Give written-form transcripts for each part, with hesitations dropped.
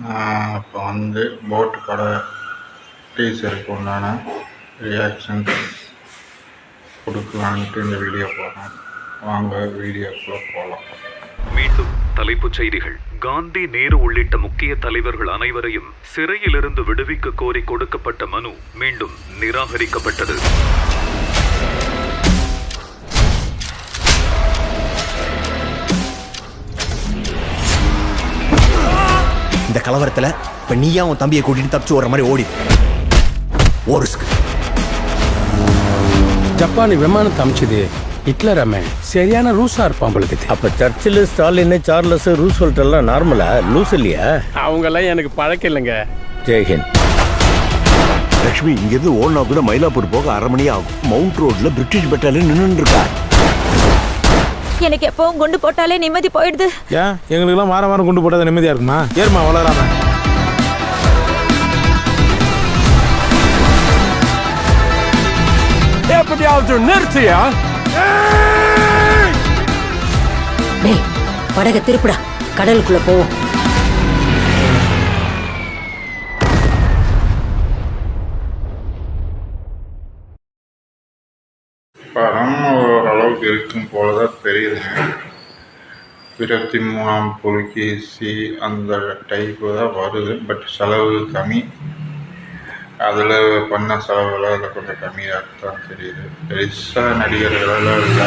இப்போ வந்து போட்டு கடை டீசருக்கு உண்டான ரியாக்ஷன்ஸ் கொடுக்கலான்ட்டு இந்த வீடியோ போடுறோம். வாங்க வீடியோக்குள்ளே போகலாம். மீண்டும் தலைப்புச் செய்திகள். காந்தி, நேரு உள்ளிட்ட முக்கிய தலைவர்கள் அனைவரையும் சிறையிலிருந்து விடுவிக்க கோரி கொடுக்கப்பட்ட மனு மீண்டும் நிராகரிக்கப்பட்டது. இந்த கலவரத்துல இப்ப நீயா உன் தம்பியை கூட்டிட்டு தப்பிச்சு ஓடுற மாதிரி ஓடி ஒரு ஜப்பான் விமானத்தை அமைச்சது ஹிட்லர் அம்மே சரியான ரூஸா இருப்பான் பொழுது. அப்ப சர்ச்சில், ஸ்டாலின், சார்லஸ், ரூஸ்வெல்ட் எல்லாம் நார்மலா லூஸ் இல்லையா? அவங்க எல்லாம் எனக்கு பழக்கம் இல்லைங்க. ஜெய்ஹிந்த். லட்சுமி, இங்கிருந்து ஓடினா கூட மயிலாப்பூர் போக 1/2 மணி ஆகும். மவுண்ட் ரோட்ல பிரிட்டிஷ் பெட்டாலியன் நின்று இருக்கா. எனக்கு எப்பவும் குண்டு போட்டாலே நிம்மதி போயிடுது. ஏன் எங்களுக்கு எல்லாம் வாரம் குண்டு போட்டா நிம்மதியா இருக்குமா? ஏறுமா வளராம. எப்படியாவது நிறுத்தியா? டேய், படக திருப்புடா, கடலுக்குள்ள போவோம். படம் ஓரளவுக்கு இருக்கும் போலதான் தெரியுதுங்க. 23ஆம் புலிகேசி அந்த டைப்பு தான் வருது. பட் செலவு கம்மி. அதில் பண்ண செலவுலாம் அதில் கொஞ்சம் கம்மியாக தான் தெரியுது. பெருசாக நடிகர்களெல்லாம் இல்லை.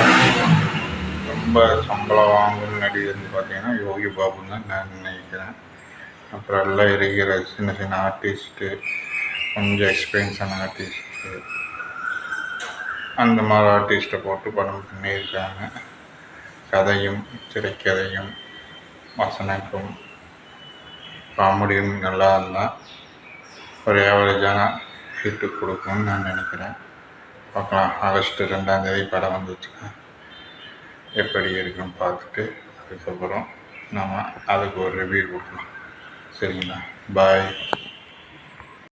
ரொம்ப சம்பளம் வாங்குற நடிகர்னு பார்த்தீங்கன்னா யோகி பாபு தான் நான் நினைக்கிறேன். அப்புறம் எல்லாம் இருக்கிற சின்ன சின்ன ஆர்டிஸ்ட்டு, கொஞ்சம் எக்ஸ்பீரியன்ஸான ஆர்டிஸ்ட்டு, அந்த மாதிரி ஆர்டிஸ்ட்டை போட்டு படம் பண்ணியிருக்காங்க. கதையும் திரைக்கதையும் வசனக்கும் காமெடியும் நல்லா இருந்தால் ஒரு ஆவரேஜான ஹிட்டு கொடுக்கும்னு நான் நினைக்கிறேன். பார்க்கலாம். ஆகஸ்ட் 2ஆம் தேதி படம் வந்துச்சுன்னா எப்படி இருக்குன்னு பார்த்துட்டு அதுக்கப்புறம் நம்ம அதுக்கு ஒரு ரிவ்யூ கொடுக்கலாம். சரிங்களா? பாய்.